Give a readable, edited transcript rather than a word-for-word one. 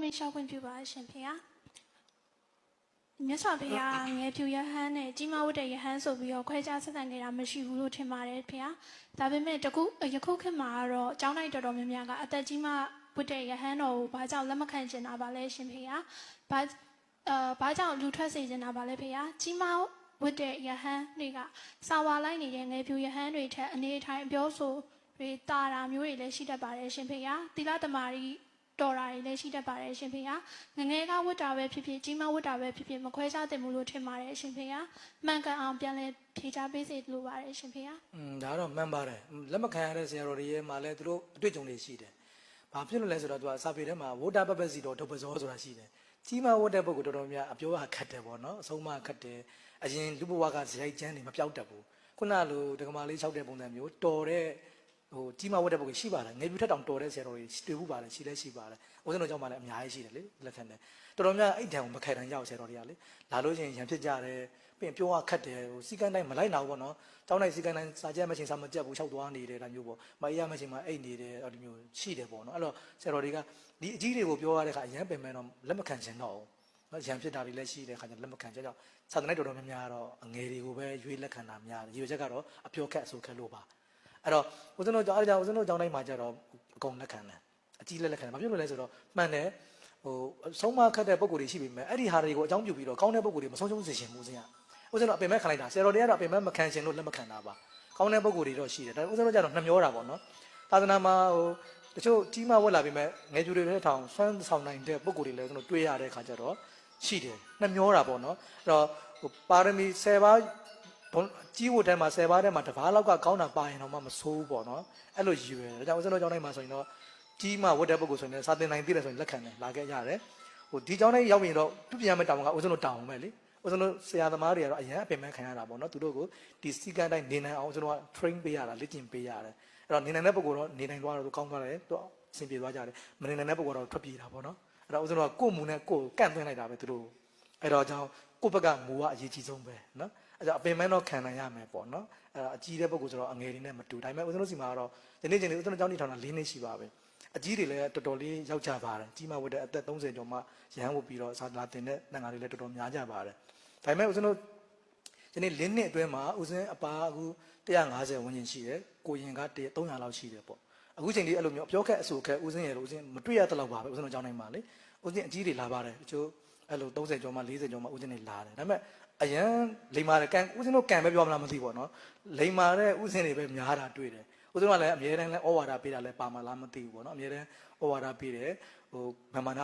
မေရှောက်ခွင့်ပြုပါရှင်ဖေဟာမြတ်စွာဘုရားငယ်ဖြူရဟန်းနဲ့ကြီးမားဝတ်တဲ့ရဟန်းဆိုပြီးတော့ခွဲခြားဆက်ဆံနေတာမရှိဘူးလို့ထင်ပါတယ်ဖေဟာဒါပေမဲ့ယခုခေတ်မှာတော့အကြောင်းတိုင်းတော်တော်များများကအသက်ကြီးမှဝတ်တဲ့ရဟန်းတော်ကိုဘာကြောင့်လက်မခံချင်တာပါလဲရှင်ဖေဟာဘာကြောင့်လူထွက်စေချင်တာပါလဲဖေဟာကြီးမားဝတ်တဲ့ရဟန်းတွေကစာဝါလိုက်နေတဲ့ငယ်ဖြူရဟန်းတွေထက်အနေထိုင်ပြောဆိုတွေတာတာမျိုးတွေလည်းရှိတတ်ပါတယ်ရှင်ဖေဟာသီလသမารီတော်တာတွေလည်းရှိတတ်ပါတယ်ရှင်ဖေဟာငငယ်ကဝတ်တာပဲဖြစ်ဖြစ်ကြီးမားဝတ်တာပဲဖြစ်ဖြစ်မခွဲခြားသင့်ဘူးလို့ထင်ပါတယ်ရှင်ဖေဟာမှန်ကန်အောင်ပြန်လဲဖြေချပေးစေလိုပါတယ်ရှင်ဖေဟာဒါတော့မှန်ပါတယ်လက်မခံရတဲ့ဆရာတော်တွေရဲ့မှာလဲသူတို့အတွေ့အကြုံတွေရှိတယ်ဘာဖြစ်လို့လဲဆိုတော့သူကစာပေထဲမှာဝတ္တပပစီတော်ဒုပဇောဆိုတာရှိတယ်ကြီးမားဝတ်တဲ့ပုဂ္ဂိုလ်တော်တော်များအပြောကခတ်တယ်ပေါ့နော်အဆုံးမခတ်တယ်အရင်လူဘဝကဇယိုက်ကျန်းနေမပြောက်တတ်ဘူးခုနလိုဒကမာလေး၆တဲ့ပုံစံမျိုးတော်တဲ့ကြီးမားဝတ်တဲ့ပုဂ္ဂိုလ်ရှိပါတယ်ငယ်ပြူထက်တောင်တော်တဲ့ဆရာတော်တွေတွေ့ဘူးပါတယ်ရှိလဲရှိပါတယ်ဦးဇင်းတို့ကြောင့်မှလည်းအများကြီးရှိတယ်လေလက်ခံတယ်တော်တော်များအဲ့တံကိုမခိုင်တန်ကြအောင်ဆရာတော်တွေကလေလာလို့ချင်းရံဖြစ်ကြတယ်ပြင်ပြောကခတ်တယ်စီကန်းတိုင်းမလိုက်နိုင်ဘူးပေါ့နော်ကျောင်းတိုင်းစီကန်းတိုင်းစာကြက်မချင်းစာမကြက်ဘူး၆သွားနေတယ်ဒါမျိုးပေါ့မအေးရမချင်းမှာအိတ်နေတယ်အဲ့လိုမျိုးရှိတယ်ပေါ့နော်အဲ့တော့ဆရာတော်တွေကဒီအကြီးတွေကိုပြောရတဲ့ခါအရန်ပင်မဲ့တော့လက်မခံချင်တော့ဘူးနော်ရံဖြစ်တာတွေလည်းရှိတဲ့ခါကျလက်မခံကြတော့စာတနိုင်တော်တော်များများတော့အငယ်တွေကိုပဲရွေးလက်ခံတာများတယ်ရွေးချက်ကတော့အပြောခက်အဆိုခက်လို့ပါအဲ့တော့ဦးဇင်းတို့ကြောင့်အဲ့ဒါကြောင့်ဦးဇင်းတို့ကြောင့်တိုင်းမှာကြတော့အကုန်လက်ခံတယ်အကြီးလက်ခံတယ်ဘာဖြစ်လို့လဲဆိုတော့မှန်တယ်ဆုံးမခတ်တဲ့ပုံကိုယ်တွေရှိပြီမဲ့အဲ့ဒီဟာတွေကိုအကြောင်းပြုပြီးတော့ကောင်းတဲ့ပုံကိုယ်တွေမဆုံးရှုံးစေချင်ဘူးဦးဇင်းကဦးဇင်းတို့အပင်မဲ့ခံလိုက်တာဆရာတော်တွေကတော့အပင်မဲ့မခံချင်လို့လက်မခံတာပါကောင်းတဲ့ပုံကိုယ်တွေတော့ရှိတယ်ဒါဦးဇင်းတို့ကြတော့နှမျောတာပေါ့နော်သာသနာမှာတချို့ကြီးမားဝက်လာပြီမဲ့ငယ်ကျူတွေလည်းထောင်ဆွမ်းဆောင်နိုင်တဲ့ပုံကိုယ်တွေလည်းဦးဇင်းတို့တွေးရတဲ့ခါကျတော့ရှိတယ်နှမျောတာပေါ့နော်အဲ့တော့ပါရမီ10ပါးကြီးဝတ်ထဲမှာ10ပါးထဲမှာတစ်ပါးလောက်ကကောင်းတာပါရင်တော့မဆိုးဘူးပေါ့နော်အဲ့လိုရည်ရွယ်ဒါကြောင့်ဦးဇင်းတို့ကျောင်းတိုင်းမှာဆိုရင်တော့ကြီးမှဝတ်တဲ့ပုဂ္ဂိုလ်ဆိုရင်စာသင်နိုင်သိတယ်ဆိုရင်လက်ခံတယ်လာခဲ့ရတယ်ဒီကျောင်းတိုင်းရောက်ရင်တော့သူပြန်မဲ့တောင်းကဦးဇင်းတို့တောင်းမယ်လေဦးဇင်းတို့ဆရာသမားတွေကတော့အရင်အပင်မဲ့ခံရတာပေါ့နော်သူတို့ကိုဒီစီကန်းတိုင်းနေနိုင်အောင်ဦးဇင်းတို့က train ပေးရတာလေ့ကျင့်ပေးရတယ်အဲ့တော့နေနိုင်တဲ့ပုဂ္ဂိုလ်တော့နေနိုင်သွားတော့ကောင်းသွားတယ်သူအဆင်ပြေသွားကြတယ်မနေနိုင်တဲ့ပုဂ္ဂိုလ်တော့ထွက်ပြေးတာပေါ့နော်အဲ့တော့ဦးဇင်းတို့ကကိုယ်မူနဲ့ကိုယ်ကန့်သွင်းလိုက်တာပဲသူတို့အဲ့တော့ကြောင့်ကိုယ့်ဘက်ကမူကအရေးကြီးဆုံးပဲနော်အဲ့တော့အပင်မဲ့တော့ခံနိုင်ရမယ်ပေါ့နော်အဲ့တော့အကြီးတဲ့ပုဂ္ဂိုလ်ဆိုတော့အငယ်တွေနဲ့မတူဒါပေမဲ့ဦးဇင်းတို့စီမှာတော့ဒီနေ့ချင်းဦးဇင်းတို့ကျောင်းနေထောင်တာ4နှစ်ရှိပါပဲအကြီးတွေလည်းတော်တော်လေးရောက်ကြပါတယ်ကြီးမှဝတ်တဲ့အသက်30ကျော်မှရဟန်းဝတ်ပြီးတော့စာလာတင်တဲ့နှံငါတွေလည်းတော်တော်များကြပါတယ်ဒါပေမဲ့ဦးဇင်းတို့ဒီနေ့4နှစ်အတွင်းမှာဦးဇင်းအပါအခု150ဝန်းကျင်ရှိတယ်ကိုရင်က300လောက်ရှိတယ်ပေါ့အခုချိန်ဒီအဲ့လိုမျိုးအပြောခက်အဆိုခက်ဦးဇင်းရဲ့လို့ဦးဇင်းမတွေ့ရတဲ့လောက်ပါပဲဦးဇင်းတို့ကျောင်းတိုင်းမှာလေဦးဇင်းအကြီးတွေလာပါတယ်တချို့အဲ့လို30ကျော်မှ40ကျော်မှဦးဇင်းတွေလာတယ်ဒါပေမဲ့အရန်လိမ္မာတဲ့ကန်ဦးဇင်းတို့ကန်ပဲပြောမလားမသိဘူးပေါ့နော်လိမ္မာတဲ့ဦးဇင်းတွေပဲများတာတွေ့တယ်ဦးဇင်းကလည်းအမြဲတမ်းလဲဩဝါဒပေးတာလဲပါမလားမသိဘူးပေါ့နော်အမြဲတမ်းဩဝါဒပေးတယ်မမာန